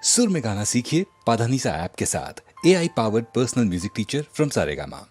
सुर में गाना सीखिए पाधानीसा ऐप के साथ। AI powered personal music teacher from Saregama.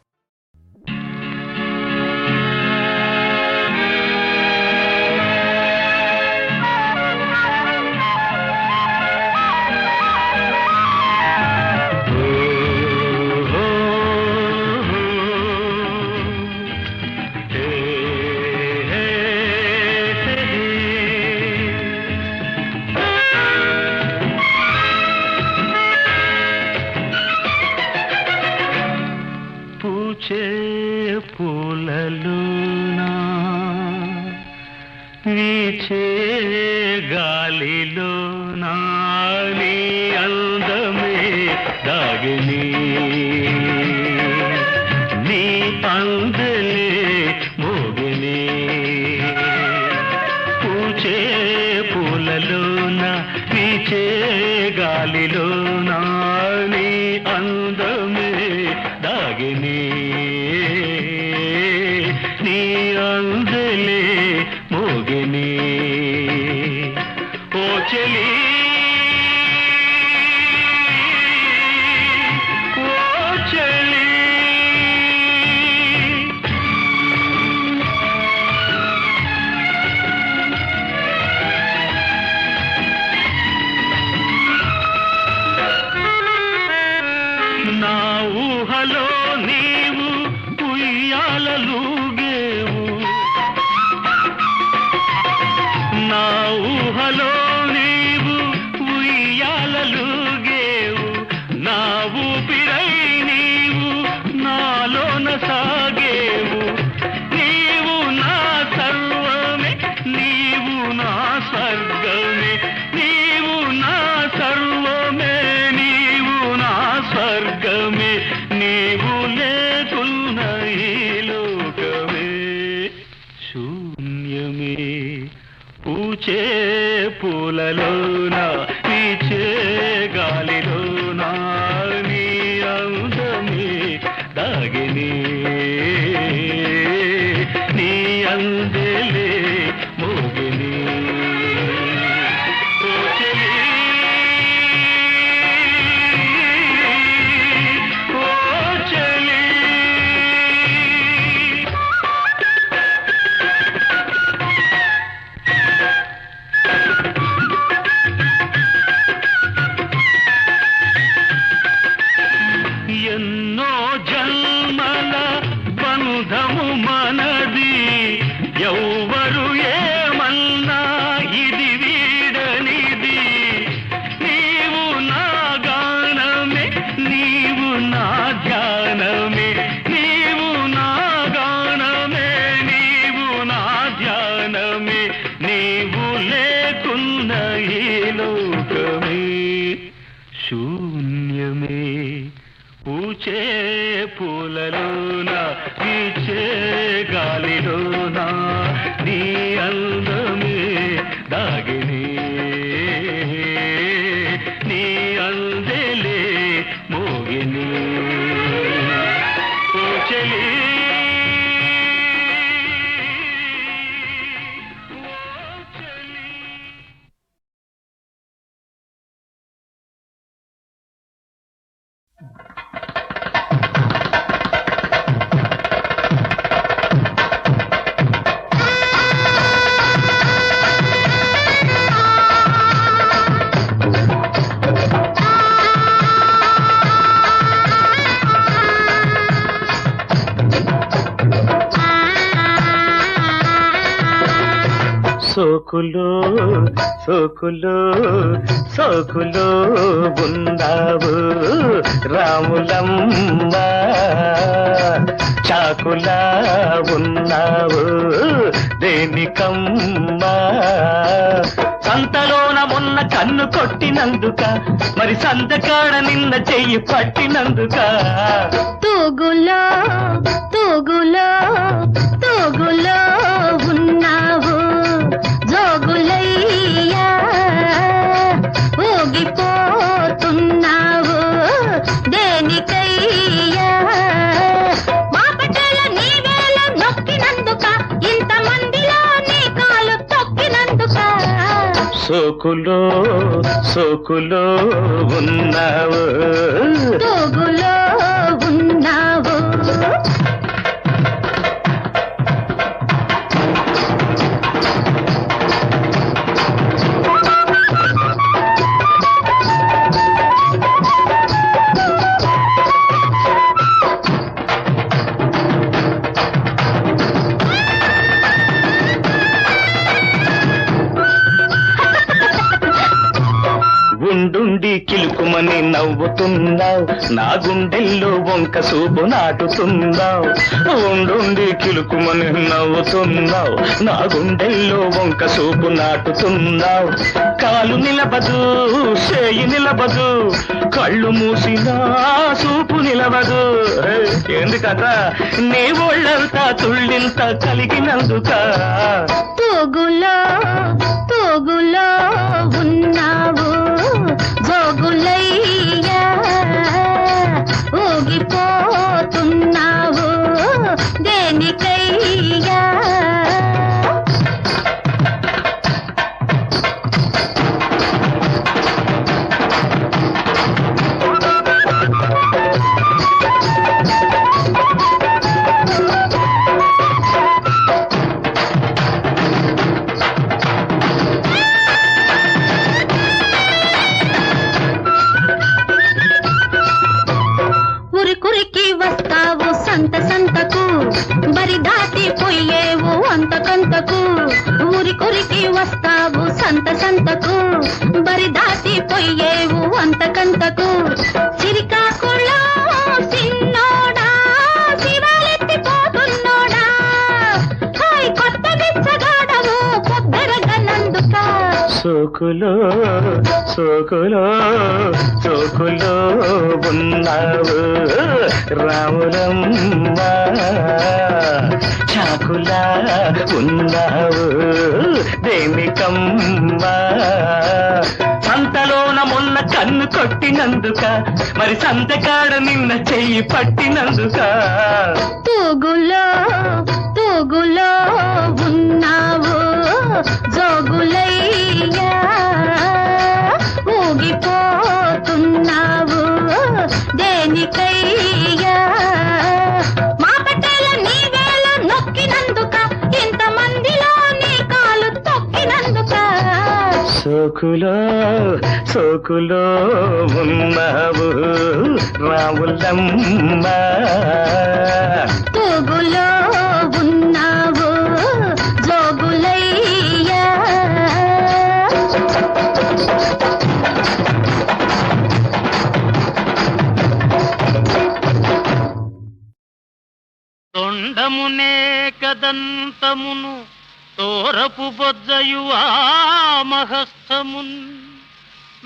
పూలలోనా వీచే గాలిలోనా నీ అందమే దాగిని నీ అందలే మోగిని పూచే పూలలోనా వీచే గాలిలోనా నీ అందమే దాగిని నీ అందలే మోగిని ఓ చెలి ఓ చెలి నా ఊహలో నీవు ఉయ్యాలలుగేవు నా ఊహలో నీవు ఉయ్యాలలుగేవు నా ఊపిరై నీవు నాలోన సాగేవు నీవు నా సర్వమే నీవు నా స్వర్గమే నీవు నా సర్వమే నీవు నా స్వర్గమే నీవు లేకున్న ఈ లోకమే శూన్యమే పూచే పూలలోన వీచే గాలిలోన నీ అందమే దాగిని నీ అందలే మోగిని ఓ చెలి ఓ చెలి ఎన్నో జన్మల బంధము మనది ఎవ్వరు ఏమన్నా ఇది వీడనిది నీవు నా గానమే నీవు నా ధ్యానమే నీవు నా గానమే నీవు నా ధ్యానమే నీవు లేకున్న ఈ లోకమే శూన్యమే పూచే పూలలోన వీచే గాలిలోన నీ అందమే దాగిని నీ అందలే మోగిని ఓ చెలి సోకులో సోకులో సోకులో ఉన్నావు రాములమ్మ చాకులా ఉన్నావు దేనికమ్మ సంతలోన మొన్న కన్ను కొట్టినందుక మరి సంతకాడ నిన్న చెయ్యి పట్టినందుక తూగులో తూగులో తూగులో ఉన్నావు జోగులయ్యా ఊగిపోతున్నావు దేనికయ్యా బాపటల నీ వేళ నొక్కినందుక ఇంతమందిలో నీ కాలు తొక్కినందుక సోకులో సోకులో ఉన్నావు తూగులో ఉన్నావు గుండుండి కిలుకుమని నవ్వుతున్నావు నా గుండెల్లో వంక సూపు నాటుతున్నావు ఉండుండి కిలుకుమని నవ్వుతున్నావు నా గుండెల్లో వంక సూపు నాటుతున్నావు కాలు నిలబదు చేయి నిలబదు కళ్ళు మూసినా సూపు నిలబదు ఎందుకట నీ ఒళ్ళంతా తుళ్ళింత కలిగినందుక తూగులో తూగులో ఉన్నావు జోగులయ్యా ఊగిపోతున్నావు దేనికయ్యా ఉరికురికి వస్తావు సంత సంతకు బరి దాటి పోయేవు అంతకంతకు ఉరికురికి వస్తావు సంత సంతకు బరి దాటి పోయేవు అంతకంతకు సిరికాకులో సిన్నోడా శివాలెత్తిపోతున్నోడా హాయ్ కొత్త బిచ్చగాడవు పొద్దరగనందుక సోకులో సోకులో సోకులో ఉన్నావు రాములమ్మ చాకులా ఉన్నావు దేనికమ్మ సంతలోన మొన్న కన్ను కొట్టినందుక మరి సంతకాడ నిన్న చెయ్యి పట్టినందుక తూగులో తూగులో ఉన్నావు జోగులయ్యా ఊగిపోతున్నావు దేనికయ్యా మా పట్టేల నీ వేళ నొక్కినందుక ఇంతమందిలో నీ కాలు తొక్కినందుక సోకులో సోకులో ఉన్నావు రాములమ్మ తూగులో ఉన్నావు జోగులయ్యా తొండమునే కదంతమును తోరపు బొజ్జయు ఆ మహస్థమున్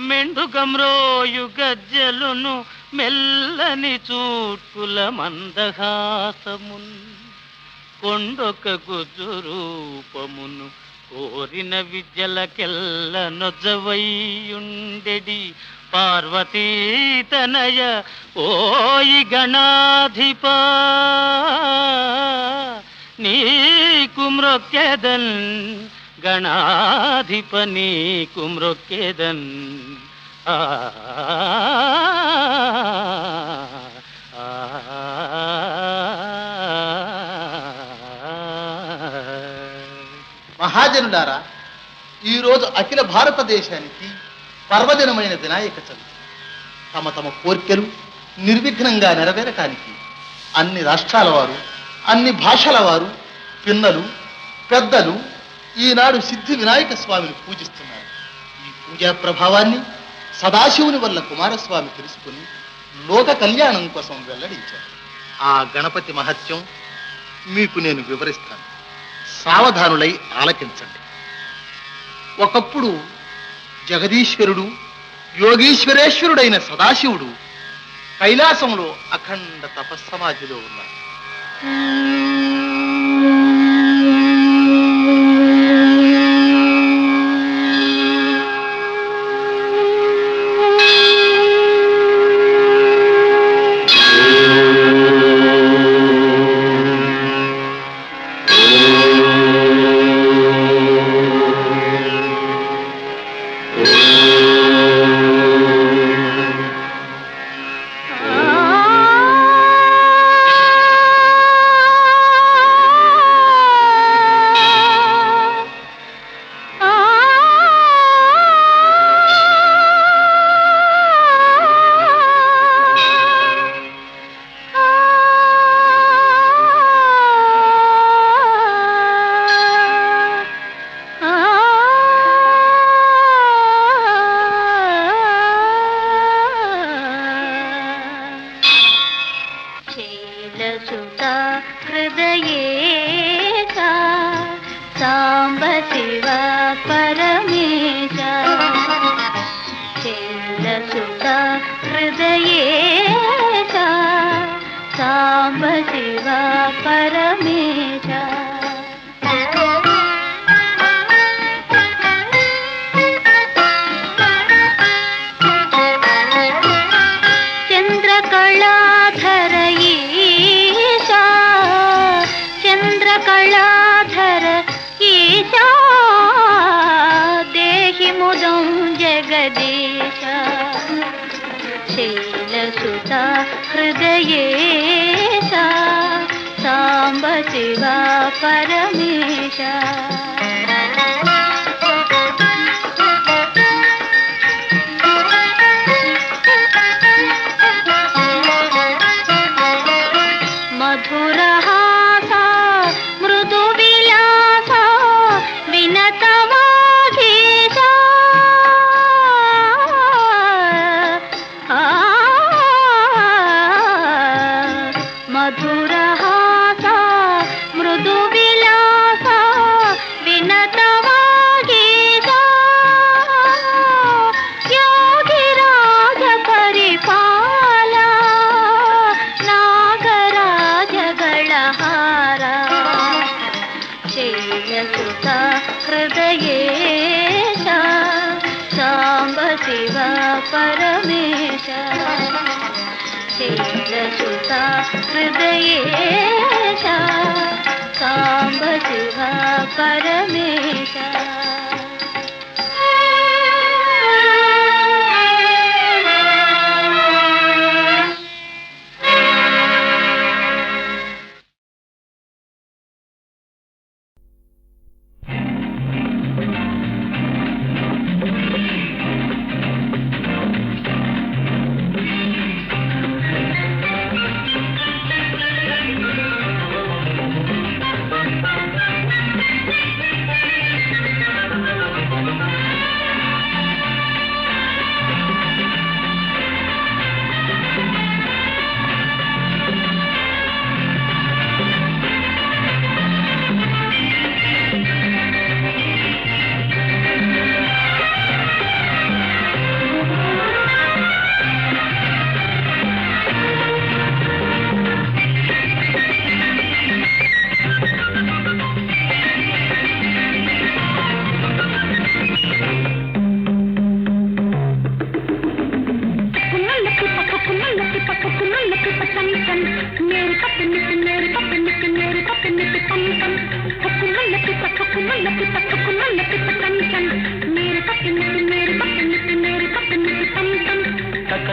మెండుగమ్రోయు గజ్జలును మెల్లని చూట్కుల మందహాసమున్ కొండొక గుజు రూపమును కోరిన విద్యలకెల్ల నొజ్జవయ్యుండెడి పార్వతీతనయ ఓయి గణాధిప నీకు మ్రొక్కెదన్ గణాధిప నీకు మ్రొక్కెదన్ ఆ మహాజనులారా, ఈరోజు అఖిల భారతదేశానికి పర్వదినమైన వినాయక చవితి. తమ తమ కోర్కెలు నిర్విఘ్నంగా నెరవేరటానికి అన్ని రాష్ట్రాల వారు, అన్ని భాషల వారు, పిన్నలు పెద్దలు ఈనాడు సిద్ధి వినాయక స్వామిని పూజిస్తున్నారు. ఈ పూజా ప్రభావాన్ని సదాశివుని వల్ల కుమారస్వామి తెలుసుకుని లోక కళ్యాణం కోసం వెల్లడించారు. ఆ గణపతి మహత్యం మీకు నేను వివరిస్తాను. సావధానులై ఆలకించండి. ఒకప్పుడు జగదీశ్వరుడు, యోగీశ్వరేశ్వరుడైన సదాశివుడు కైలాసంలో అఖండ తపస్సమాధిలో ఉన్నారు. హృదయేశ సాంబ శివ పరమేశ చంద్రకళాధర ఈశ చంద్రకళాధర ఈశ దేహి ముదం జగదీశ శైలసుత హృదయేశ సాంబ శివ పరమేశ మధురహాస మృదు విలాస వినతవాధీశ మధురహాస మృదు విలాస వినతవాగీశ యోగిరాజ పరిపాల నాగరాజగళహార శైలసుత హృదయేశ సాంబ శివ పరమేశ శైలసుత హృదయేశ సాంబ శివ పరమేశ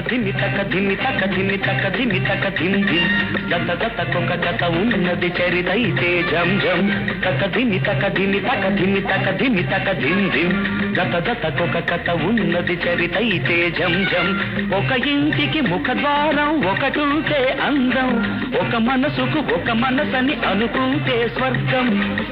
ధిమి తక ధిమి తక ధిమి తక ధిమి తక ధిమ్ ధిమ్ జత జత కొక జత ఉన్నది చరితైతే జం జం తక ధిమి తక ధిమి తక ధిమి తక ధిమి తక ధిమ్ ధిమ్ జత జత కొక కథ ఉన్నది చరితైతే జం జం ఒక ఇంటికి ముఖద్వారం ఒకటుంటే అందం ఒక మనసుకు ఒక మనసని అనుకుంటే స్వర్గం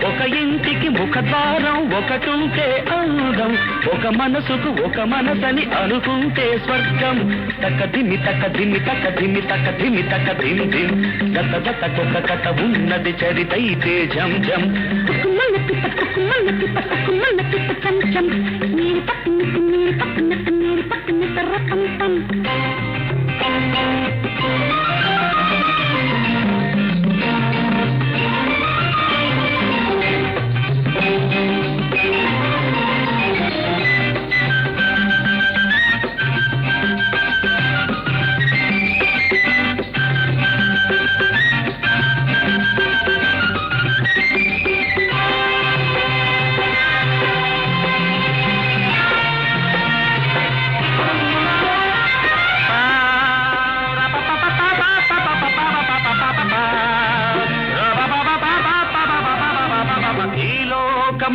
ఒక ఇంటికి ముఖద్వారం ఒకటుంటే అందం ఒక మనసుకు ఒక మనసని అనుకుంటే స్వర్గం తక ధిమి తక ధిమి తక ధిమి తక ధిమి తక ధిమ్ ధిమ్ జత జత కొక కథ ఉన్నది చరితైతే జం జం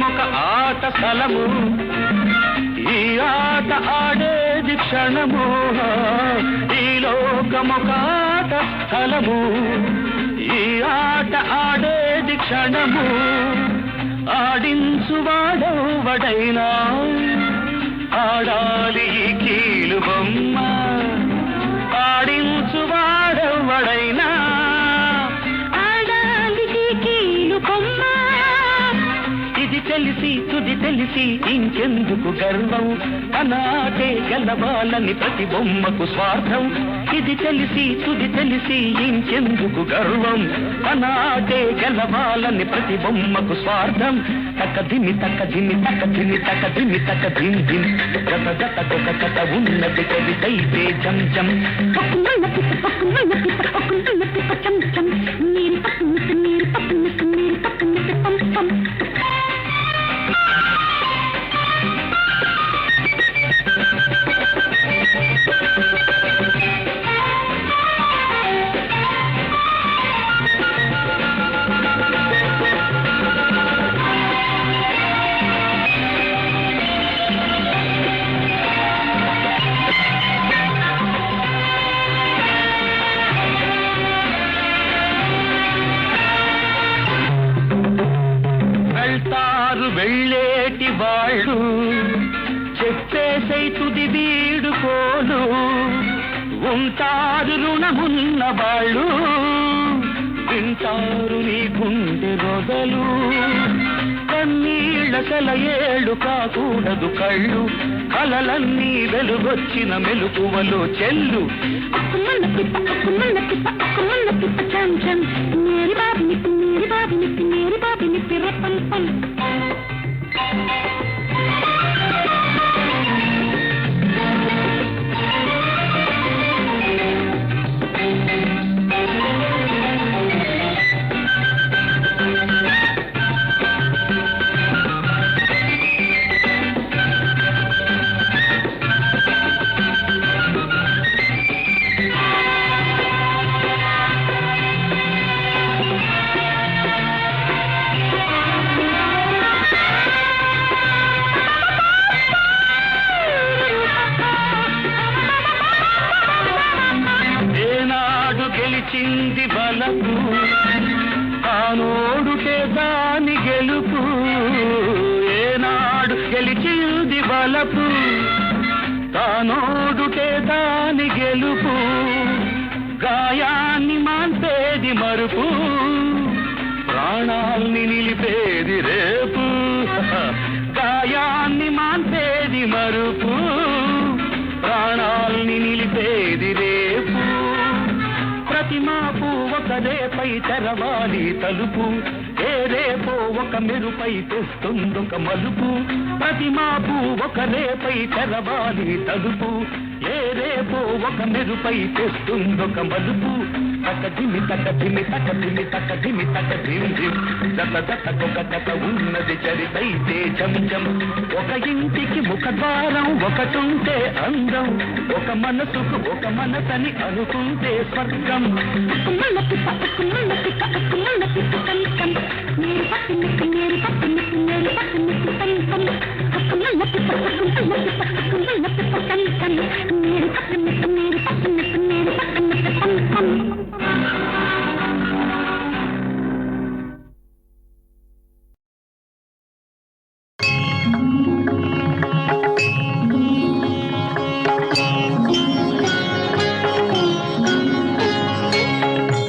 ఒక ఆట స్థలము ఈ ఆట ఆడేది క్షణము ఈ లోకమొక ఆట స్థలము ఈ ఆట ఆడేది క్షణము ఆడించువాడెవడైనా ఆడాలి ఈ కీలు బొమ్మ ఆడించువాడెవడైనా ఆడాలి ఈ కీలు బొమ్మ ఇది తెలిసి తుది తెలిసి ఇంకెందుకు గర్వం అనాటే గెలవాలని ప్రతి బొమ్మకు స్వార్థం ఇది తెలిసి తుది తెలిసి ఇంకెందుకు గర్వం అనాటే గెలవాలని ప్రతి బొమ్మకు స్వార్థం తక్క దిమి తక్క దిమి తక్క దిమి తక్క దిమి తక్క దిమ్ దిమ్ గత గత కొక కథ ఉన్నది కవితైతే జం జం వెళ్ళేటి వాళ్ళు చెప్పేసై తుది వీడుకోలు ఉంటారు రుణమున్న వాళ్ళు వింటారు నీ గుండె రొదలు కన్నీళ్ల కలయేళ్ళు కాకూడదు కళ్ళు కలలన్నీ వెలుగొచ్చిన మెలుకువలో చెల్లు గెలిచింది బలపు తానోడుటే దాని గెలుపు ఏనాడు గెలిచింది బలపు తానోడుటే దాని గెలుపు గాయాన్ని మాన్పేది మరుపు ప్రాణాల్ని నిలిపేది రేపు గాయాన్ని మాన్పేది మరుపు ప్రాణాల్ని నిలిపేది రేపు ప్రతి మాపు ఒక రేపై తెరవాలి తలుపు ఏ రేపో ఒక మెరుపై తెస్తుందొక మలుపు ప్రతి మాపు ఒక రేపై తెరవాలి తలుపు ఏ రేపో ఒక మెరుపై తెస్తుందొక మలుపు తక్క దిమి తక్క దిమి తక్క దిమి తక్క దిమి తక్క దిమ్ దిమ్ జత జతకొక కథ ఉన్నది చరితైతే జం జం ఒక ఇంటికి ముఖద్వారం ఒకటుంటే అందం ఒక మనసుకు ఒక మనసని అనుకుంటే స్వర్గం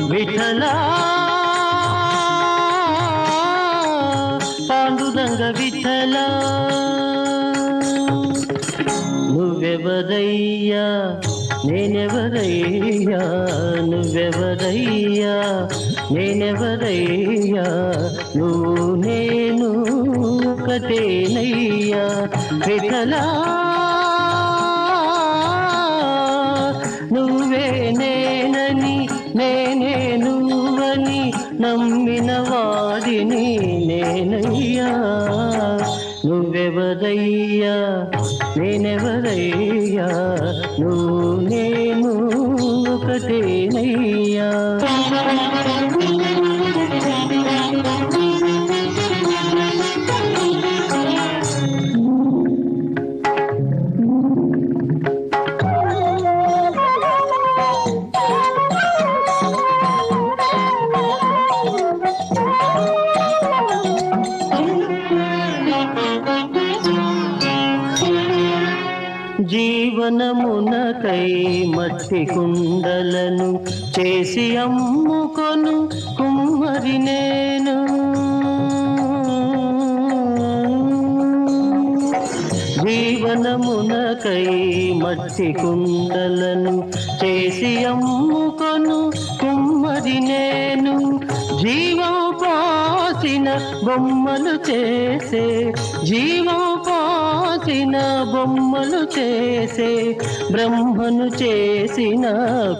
విఠలా పాండురంగ విఠలా నువ్వెవరయ్యా నేనెవరయ్యా నువ్వెవరయ్యా నేనెవరయ్యా నువ్వు నేను ఒకటేనయ్యా విఠలా నువ్వే నేనని నేనే నువ్వని నమ్మిన వాడిని నేనయ్యా నువ్వెవరయ్యా నేనెవరయ్యా నువ్వు నేను ఒకటేనయ్యా జీవనమునకై మట్టి కుండలను చేసి అమ్ముకొను కుమ్మరి నేను జీవనమునకై మట్టి కుండలను చేసి అమ్ముకొను కుమ్మరి నేను, జీవం పోసిన బొమ్మలు చేసే, జీవం పోసిన బొమ్మలు చేసే బ్రహ్మను చేసిన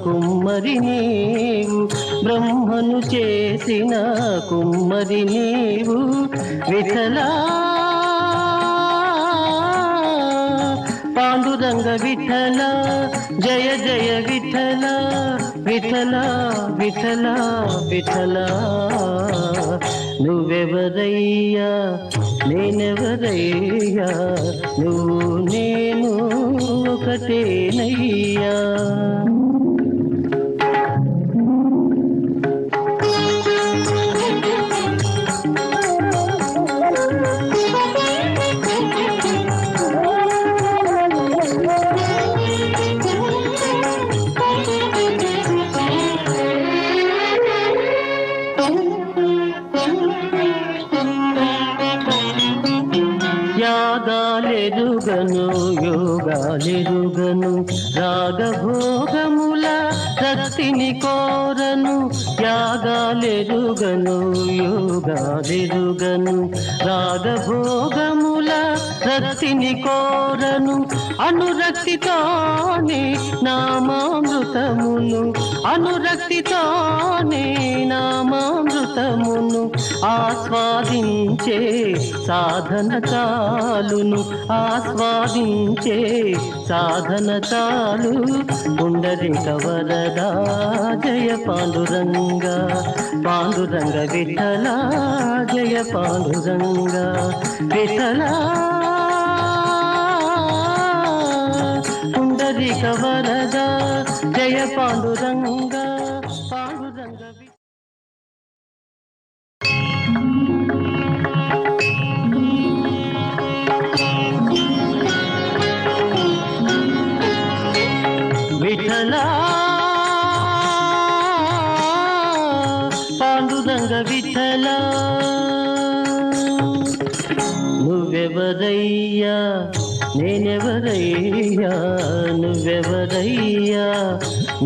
కుమ్మరి నీవు, బ్రహ్మను చేసిన కుమ్మరి నీవు. విఠలా పాండురంగ విఠల, జయ జయ విఠల, విఠల విఠల విఠల. నువ్వెవరయ్యా నేనెవరయ్యా, నువ్వు నేను ఒకటేనయ్యా. యాగాలెరుగను యోగాలెరుగను రాగభోగముల రక్తిని కోరను, యాగాలెరుగను యోగాలెరుగను రాగభోగముల రక్తిని కోరను. అనురక్తితోనే నామామృతమును, అనురక్తితోనే నామామృతమును ఆస్వాదించే సాధన చాలును, ఆస్వాదించే సాధన చాలు. పుండరీక వరదా జయ పాండురంగ, పాండురంగ విఠల జయ పాండురంగ, విఠల పుండరీక వరదా జయ పాండురంగ, పాండురంగ. విఠలా పాండురంగ విఠల, నువ్వెవరయ్యా నేనెవరయ్యా, నువ్వెవరయ్యా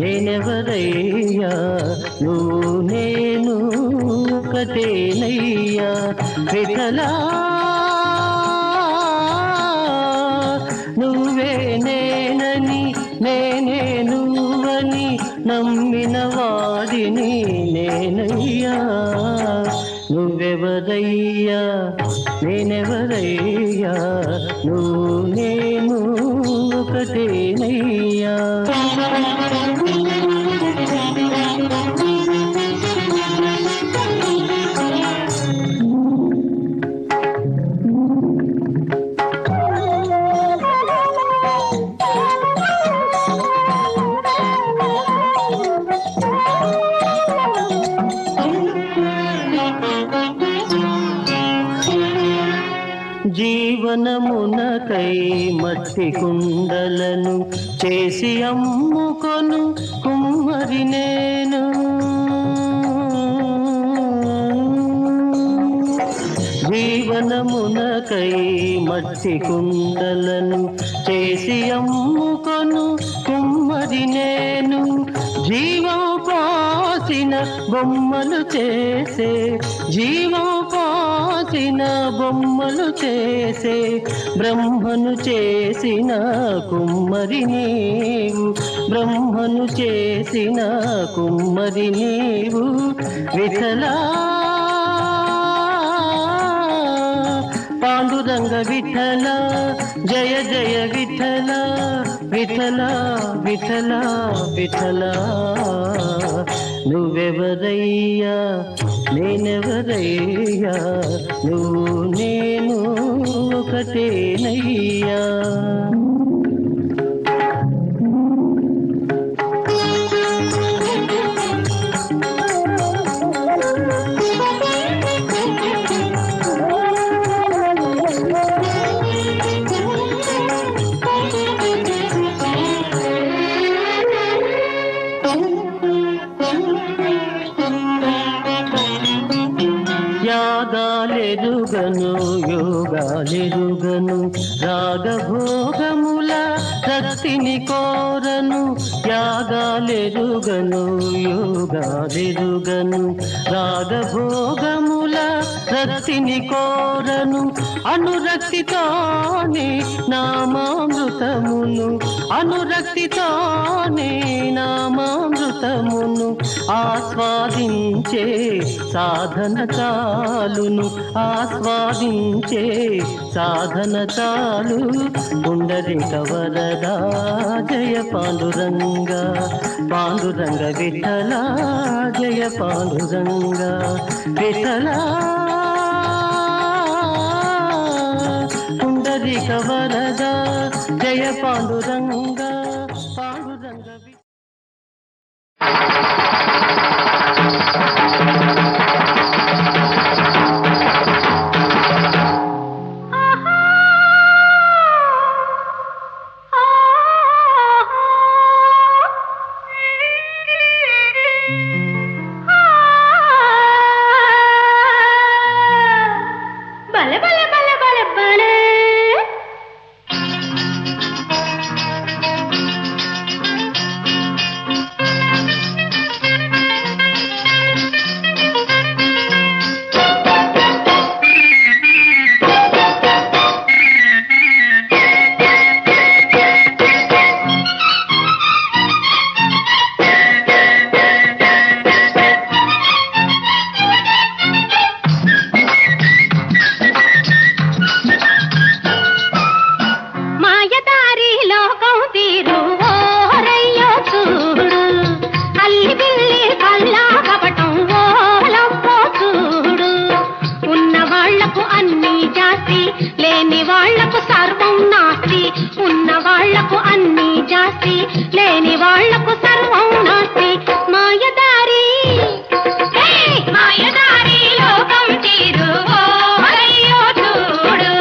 నేనెవరయ్యా, నువ్వు నేను ఒకటేనయ్యా. విఠలా నువ్వే నేనని నేనే నువ్వని నమ్మిన వాడిని నేనయ్యా. నువ్వెవరయ్యా నేనెవరయ్యా, నువ్వు నేను ఒకటేనయ్యా. జీవనమునకై మట్టి కుండలను చేసి అమ్ముకొను కుమ్మరి నేను, జీవనమునకై మట్టి కుండలను చేసి అమ్ముకొను కుమ్మరి నేను, జీవం పోసిన బొమ్మలు చేసే, జీవం పోసిన బొమ్మలు చేసే బ్రహ్మను చేసిన కుమ్మరి నీవు, బ్రహ్మను చేసిన కుమ్మరి నీవు. విఠలా పాండురంగ విఠల, జయ జయ విఠల, విఠల విఠల విఠల. నువ్వెవరయ్యా నేనెవరయ్యా, నువ్వు నేను ఒకటేనయ్యా. యాగాలెరుగను యోగాలెరుగను రాగ రాగభోగముల రక్తిని కోరను, యాగాలెరుగను యోగాలెరుగను. రాగభోగముల రక్తిని కోరను, అనురక్తితోనే నామామృతమును, అనురక్తితోనే నామామృతమును ఆస్వాదించే సాధన చాలును, ఆస్వాదించే సాధన చాలు. పుండరీక వరదా జయ పాండురంగ, పాండురంగ విఠల జయ పాండురంగ విఠల. పుండరీక వరదా జయ పాండురంగ, పాండురంగ విఠల. బల బల బల బల బల లేని వాళ్లకు సర్వం నాస్తి. మాయదారి మాయదారి లోకం తీరు అయ్యో చూడు.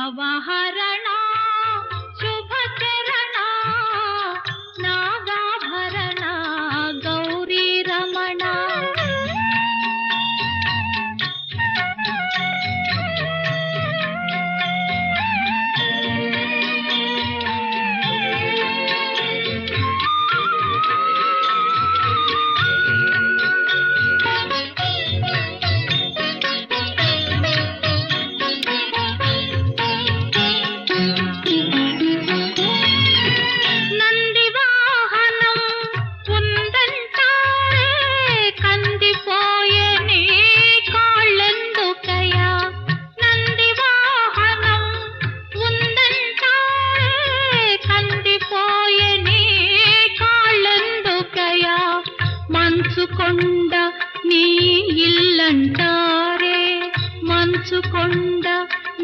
భవహరణ శుభచరణ నాగాభరణ గౌరీ రమణ. మంచుకొండ నీ ఇల్లంటారే మంచుకొండ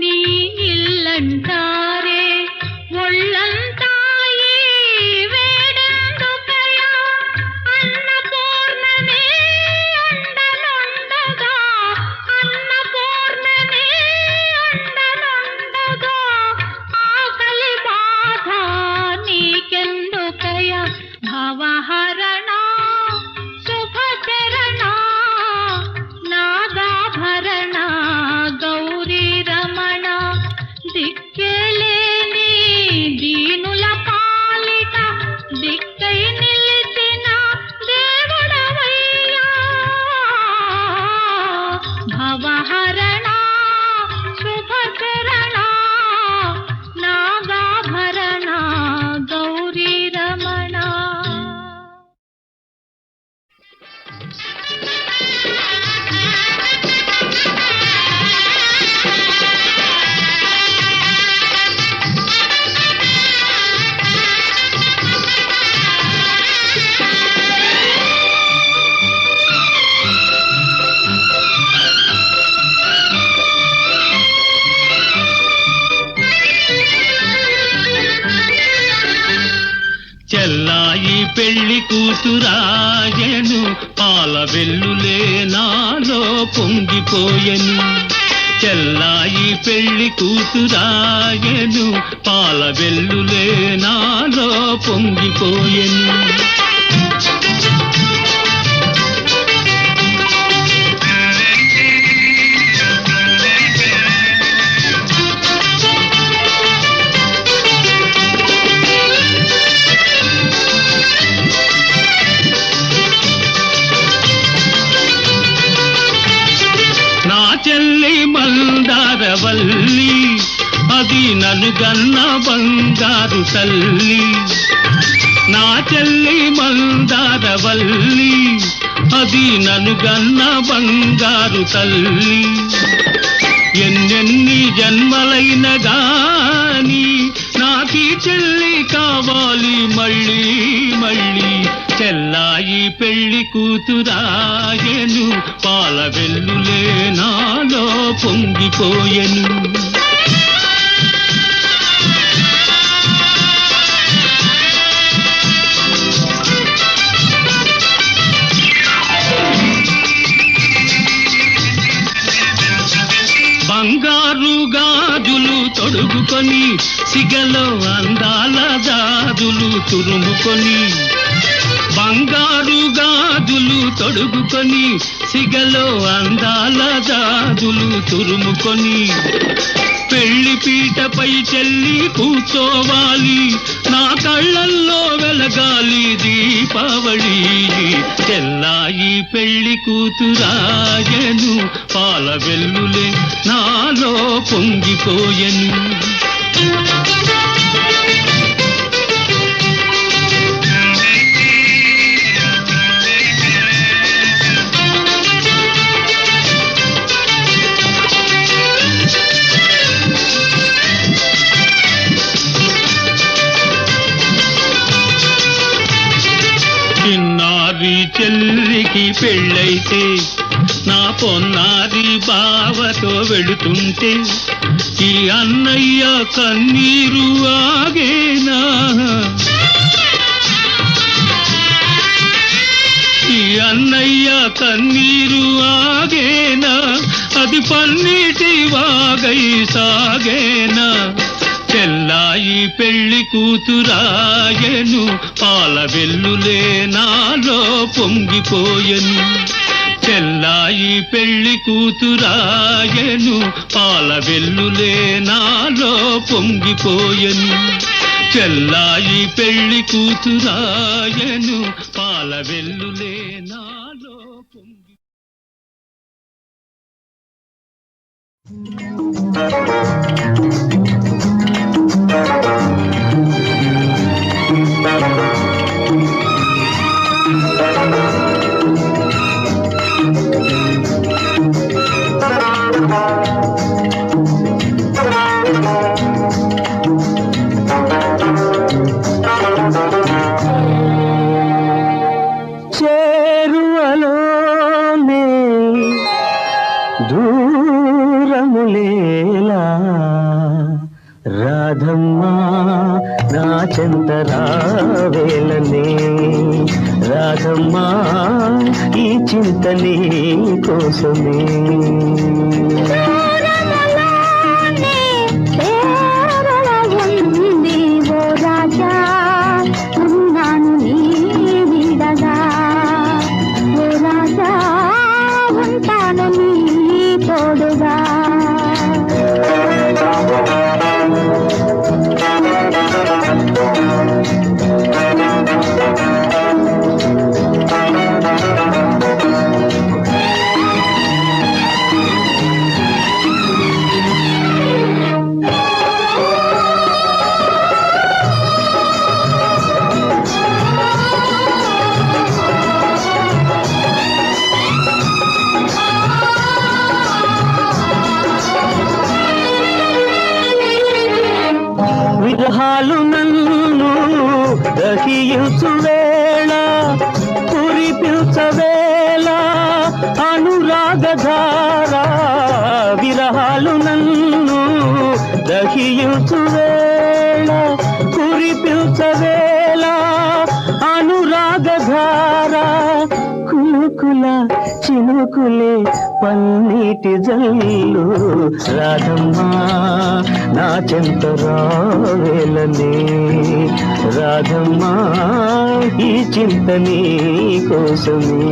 నీ ఇల్లంటారే ఒళ్ళంతా ఈ వేడెందుకయా అన్నపూర్ణనే అండలుండగా అన్నపూర్ణనే అండలుండగా ఆకలి బాధ నీకెందుకయా భవహరణ శుభచరణ నాగాభరణ గౌరీ రమణ. దిక్కేలేని దీనుల పాలిట దిక్కై నిలిచిన దేవుడవయ్యా భవహరణ శుభచరణ నాగాభరణ గౌరీ రమణ. చెల్లాయి పెళ్లి కూతురాయను పాల వెల్లులే నాలో పొంగిపోయెను. చెల్లాయి పెళ్లి కూతురాయను పాల వెల్లులే నాలో పొంగిపోయెను. చెల్లి మందారవల్లి అది నన్ను గన్న బంగారు తల్లి. నా చెల్లి మందారవల్లి అది నన్ను గన్న బంగారు తల్లి. ఎన్నెన్ని జన్మలైన గాని నాకీ చెల్లి కావాలి మళ్ళీ మళ్ళీ. చెల్లాయి పెళ్లి కూతురాయను పాల వెల్లులే నాలో పొంగిపోయెను. బంగారు గాజులు తొడుగుకొని సిగలో అందాల గాజులు తురుముకొని బంగారు గాజులు తొడుగుకొని సిగలో అందాల గాజులు తురుముకొని పెళ్లి పీటపై చెల్లి కూర్చోవాలి నా కళ్ళల్లో వెలగాలి దీపావళి. చెల్లాయి పెళ్లి కూతురాయను పాల వెల్లులే నాలో పొంగిపోయెను. చిన్నారి చెల్లికి పెళ్ళైతే నా పొన్నారి బావతో వెళుతుంటే ఈ అన్నయ్య కన్నీరు ఆగేనా? ఈ అన్నయ్య కన్నీరు ఆగేనా, అది పన్నీటి వాగై సాగేనా. చెల్లాయి పెళ్లి కూతురాయను, పాల వెల్లులే నాలో పొంగిపోయెను. చెల్లాయి పెళ్లి కూతురాయను, పాల వెల్లులే నాలో పొంగిపోయెను. చెల్లాయి పెళ్లి కూతురాయను, పాల వెల్లులే నాలో పొంగి. చేరువలోనే దూరములేలా రాధమ్మా నా చెంత రావేలనే. రాధమ్మా ఈ చింత నీ కోసమే. విరహాలు నన్ను దహించు వేళ, కురిపించవేళ అనురాగధార. విరహాలు నన్ను దహించు వేళ, కురిపించవేళ అనురాగధార. కులుకుల చినుకులే పన్నీటి జల్లు. రాధమ్మా నా చెంత రావేలనే. రాధమ్మా ఈ చింత నీ కోసమే.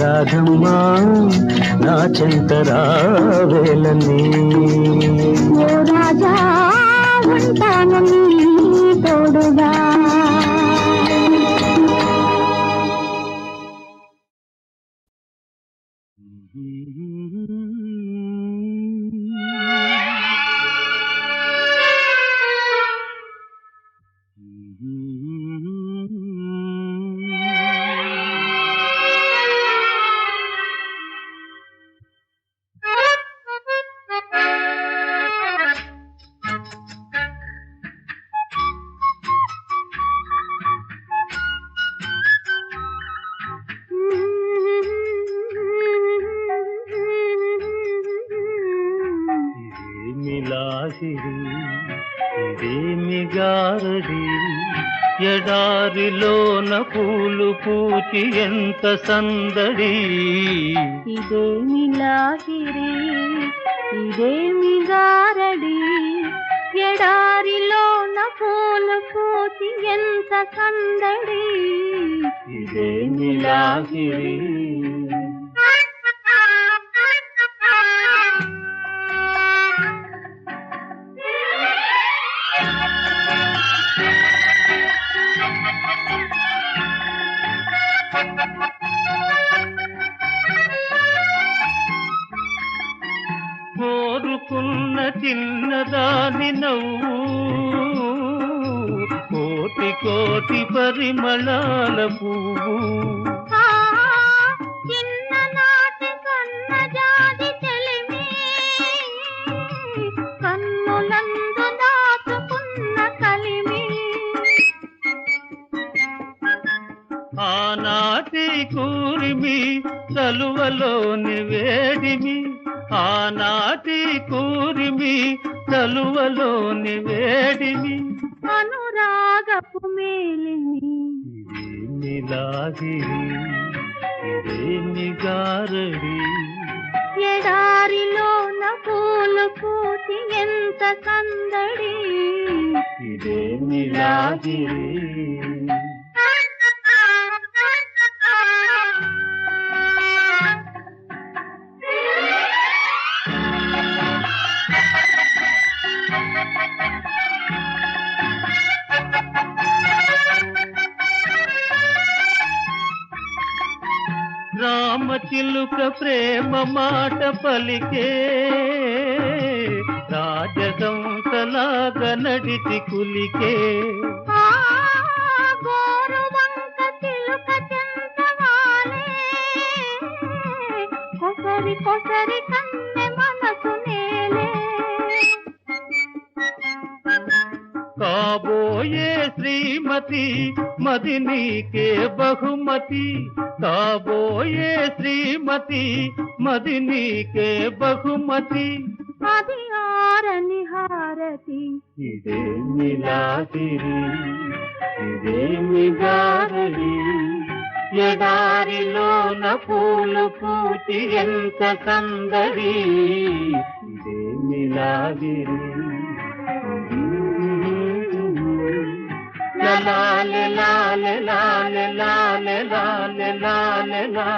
రాధమ్మా నా చెంత రావేలనే. ఓ రాజా ఉంటానని తోడుగా. లాహిరి ఇదేమి గారడి ఎడారిలోన పూలు పూచి ఎంత సందడి ఇదేమి లాహిరి ఇదేమి గారడి ఎడారిలోన పూలు పూచి ఎంత సందడి ఇదేమి లాహిరి కోరుకున్న చిన్నదాని నవ్వు కోటి కోటి పరిమళాల పువ్వు చిన్ననాటి సన్నజాజి చెలిమి కన్నులందు దాచుకున్న కలిమి ఆనాటి కూరిమి తలువలోని వేడిమి ఆనాటి కూరిమి తలువలోని వేడిమి అనురాగపు మేలిమి ఇదేమి లాగిరి ఇదేమి గారడి ఎడారిలోన పూలు పూచి ఎంత సందడి ఇదేమి లాగిరి రామచిలుక ప్రేమ మాట పలికే రాజహంసలాగా నడిచి కులికే గోరువంక చిలుక చెంతవాలే కొసరి కొసరి కన్నె మనసు నేలే కాబోయే శ్రీమతి మది నీకే బహుమతి కాబోయే శ్రీమతి మది నీకే బహుమతి అది ఆరని హారతి ఇదేమి లాగిరి ఇదేమి గారడి ఎడారిలోన పూలు పూచి ఎంత సందడి ఇదేమి లాగిరి లాలే లాలే లాలే లాలే లాలే లాలే లా